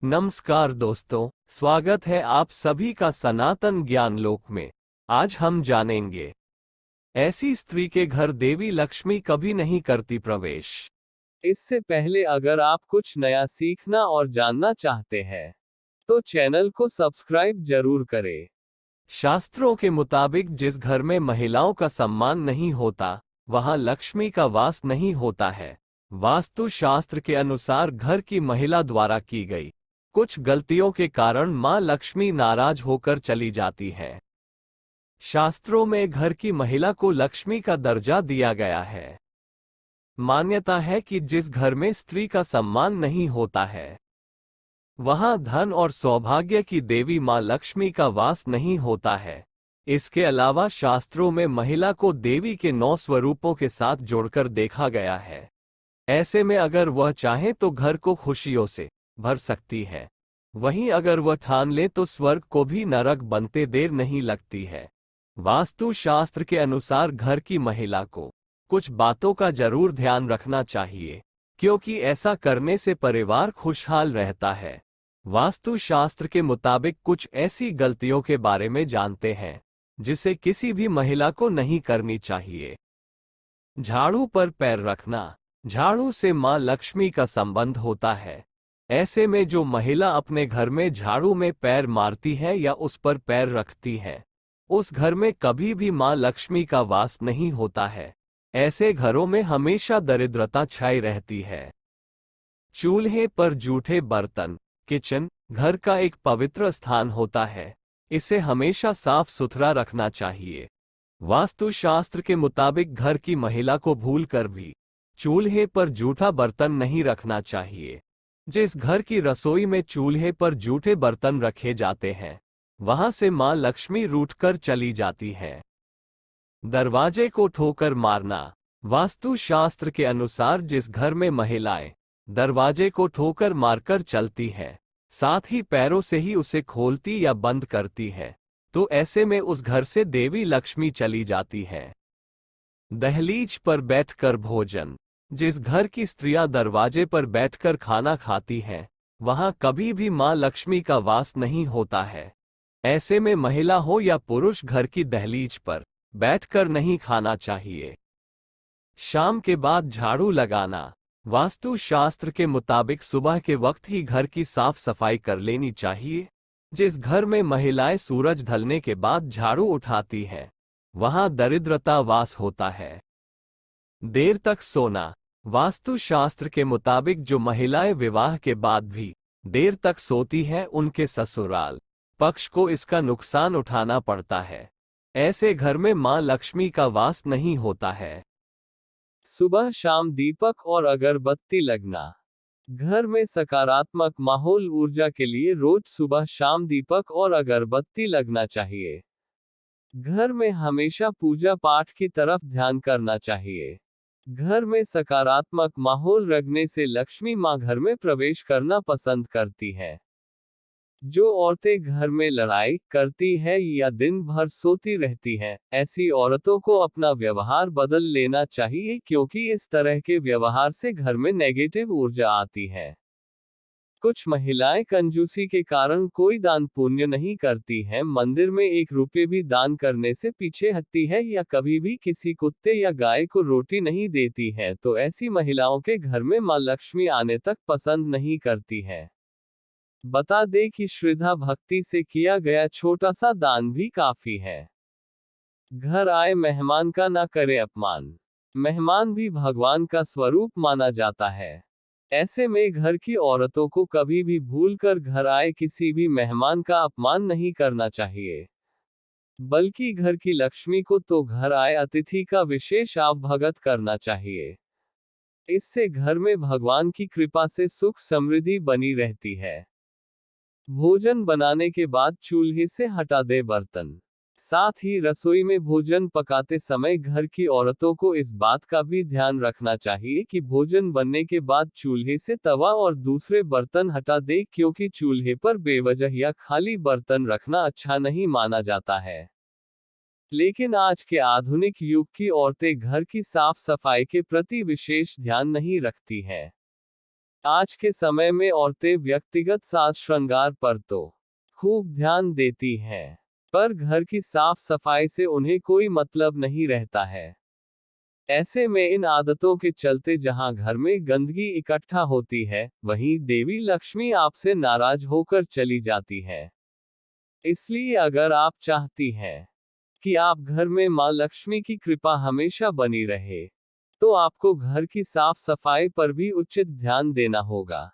नमस्कार दोस्तों, स्वागत है आप सभी का सनातन ज्ञान लोक में। आज हम जानेंगे ऐसी स्त्री के घर देवी लक्ष्मी कभी नहीं करती प्रवेश। इससे पहले अगर आप कुछ नया सीखना और जानना चाहते हैं तो चैनल को सब्सक्राइब जरूर करें। शास्त्रों के मुताबिक जिस घर में महिलाओं का सम्मान नहीं होता वहां लक्ष्मी का वास नहीं होता है। वास्तु शास्त्र के अनुसार घर की महिला द्वारा की गई कुछ गलतियों के कारण मां लक्ष्मी नाराज होकर चली जाती है। शास्त्रों में घर की महिला को लक्ष्मी का दर्जा दिया गया है। मान्यता है कि जिस घर में स्त्री का सम्मान नहीं होता है वहां धन और सौभाग्य की देवी मां लक्ष्मी का वास नहीं होता है। इसके अलावा शास्त्रों में महिला को देवी के 9 स्वरूपों के साथ जोड़कर देखा गया है। ऐसे में अगर वह चाहे तो घर को खुशियों से भर सकती है। वहीं अगर वह ठान ले तो स्वर्ग को भी नरक बनते देर नहीं लगती है। वास्तु शास्त्र के अनुसार घर की महिला को कुछ बातों का जरूर ध्यान रखना चाहिए, क्योंकि ऐसा करने से परिवार खुशहाल रहता है। वास्तु शास्त्र के मुताबिक कुछ ऐसी गलतियों के बारे में जानते हैं जिसे किसी भी महिला को नहीं करनी चाहिए। झाड़ू पर पैर रखना। झाड़ू से मां लक्ष्मी का संबंध होता है। ऐसे में जो महिला अपने घर में झाड़ू में पैर मारती है या उस पर पैर रखती है उस घर में कभी भी मां लक्ष्मी का वास नहीं होता है। ऐसे घरों में हमेशा दरिद्रता छाई रहती है। चूल्हे पर जूठे बर्तन। किचन घर का एक पवित्र स्थान होता है, इसे हमेशा साफ सुथरा रखना चाहिए। वास्तुशास्त्र के मुताबिक घर की महिला को भूलकर भी चूल्हे पर जूठा बर्तन नहीं रखना चाहिए। जिस घर की रसोई में चूल्हे पर जूठे बर्तन रखे जाते हैं वहां से मां लक्ष्मी रूठकर चली जाती है। दरवाजे को ठोकर मारना। वास्तुशास्त्र के अनुसार जिस घर में महिलाएं दरवाजे को ठोकर मारकर चलती हैं, साथ ही पैरों से ही उसे खोलती या बंद करती है, तो ऐसे में उस घर से देवी लक्ष्मी चली जाती है। दहलीज पर बैठकर भोजन। जिस घर की स्त्रियां दरवाजे पर बैठकर खाना खाती हैं वहां कभी भी मां लक्ष्मी का वास नहीं होता है। ऐसे में महिला हो या पुरुष घर की दहलीज पर बैठकर नहीं खाना चाहिए। शाम के बाद झाड़ू लगाना। वास्तु शास्त्र के मुताबिक सुबह के वक्त ही घर की साफ सफाई कर लेनी चाहिए। जिस घर में महिलाएं सूरज ढलने के बाद झाड़ू उठाती हैं वहां दरिद्रता वास होता है। देर तक सोना। वास्तु शास्त्र के मुताबिक जो महिलाएं विवाह के बाद भी देर तक सोती हैं उनके ससुराल पक्ष को इसका नुकसान उठाना पड़ता है। ऐसे घर में मां लक्ष्मी का वास नहीं होता है। सुबह शाम दीपक और अगरबत्ती लगना। घर में सकारात्मक माहौल ऊर्जा के लिए रोज सुबह शाम दीपक और अगरबत्ती लगना चाहिए। घर में हमेशा पूजा पाठ की तरफ ध्यान करना चाहिए। घर में सकारात्मक माहौल रखने से लक्ष्मी मां घर में प्रवेश करना पसंद करती है। जो औरतें घर में लड़ाई करती है या दिन भर सोती रहती हैं, ऐसी औरतों को अपना व्यवहार बदल लेना चाहिए, क्योंकि इस तरह के व्यवहार से घर में नेगेटिव ऊर्जा आती है। कुछ महिलाएं कंजूसी के कारण कोई दान पुण्य नहीं करती हैं, मंदिर में 1 रुपये भी दान करने से पीछे हटती है या कभी भी किसी कुत्ते या गाय को रोटी नहीं देती हैं, तो ऐसी महिलाओं के घर में मां लक्ष्मी आने तक पसंद नहीं करती है। बता दें कि श्रद्धा भक्ति से किया गया छोटा सा दान भी काफी है। घर आए मेहमान का ना करे अपमान। मेहमान भी भगवान का स्वरूप माना जाता है। ऐसे में घर की औरतों को कभी भी भूलकर घर आए किसी भी मेहमान का अपमान नहीं करना चाहिए, बल्कि घर की लक्ष्मी को तो घर आए अतिथि का विशेष आवभगत करना चाहिए। इससे घर में भगवान की कृपा से सुख समृद्धि बनी रहती है। भोजन बनाने के बाद चूल्हे से हटा दे बर्तन। साथ ही रसोई में भोजन पकाते समय घर की औरतों को इस बात का भी ध्यान रखना चाहिए कि भोजन बनने के बाद चूल्हे से तवा और दूसरे बर्तन हटा दे, क्योंकि चूल्हे पर बेवजह या खाली बर्तन रखना अच्छा नहीं माना जाता है। लेकिन आज के आधुनिक युग की औरतें घर की साफ सफाई के प्रति विशेष ध्यान नहीं रखती हैं। आज के समय में औरतें व्यक्तिगत साज श्रृंगार पर तो खूब ध्यान देती हैं, पर घर की साफ सफाई से उन्हें कोई मतलब नहीं रहता है। ऐसे में इन आदतों के चलते जहां घर में गंदगी इकट्ठा होती है, वहीं देवी लक्ष्मी आपसे नाराज होकर चली जाती है। इसलिए अगर आप चाहती हैं कि आप घर में मां लक्ष्मी की कृपा हमेशा बनी रहे, तो आपको घर की साफ सफाई पर भी उचित ध्यान देना होगा।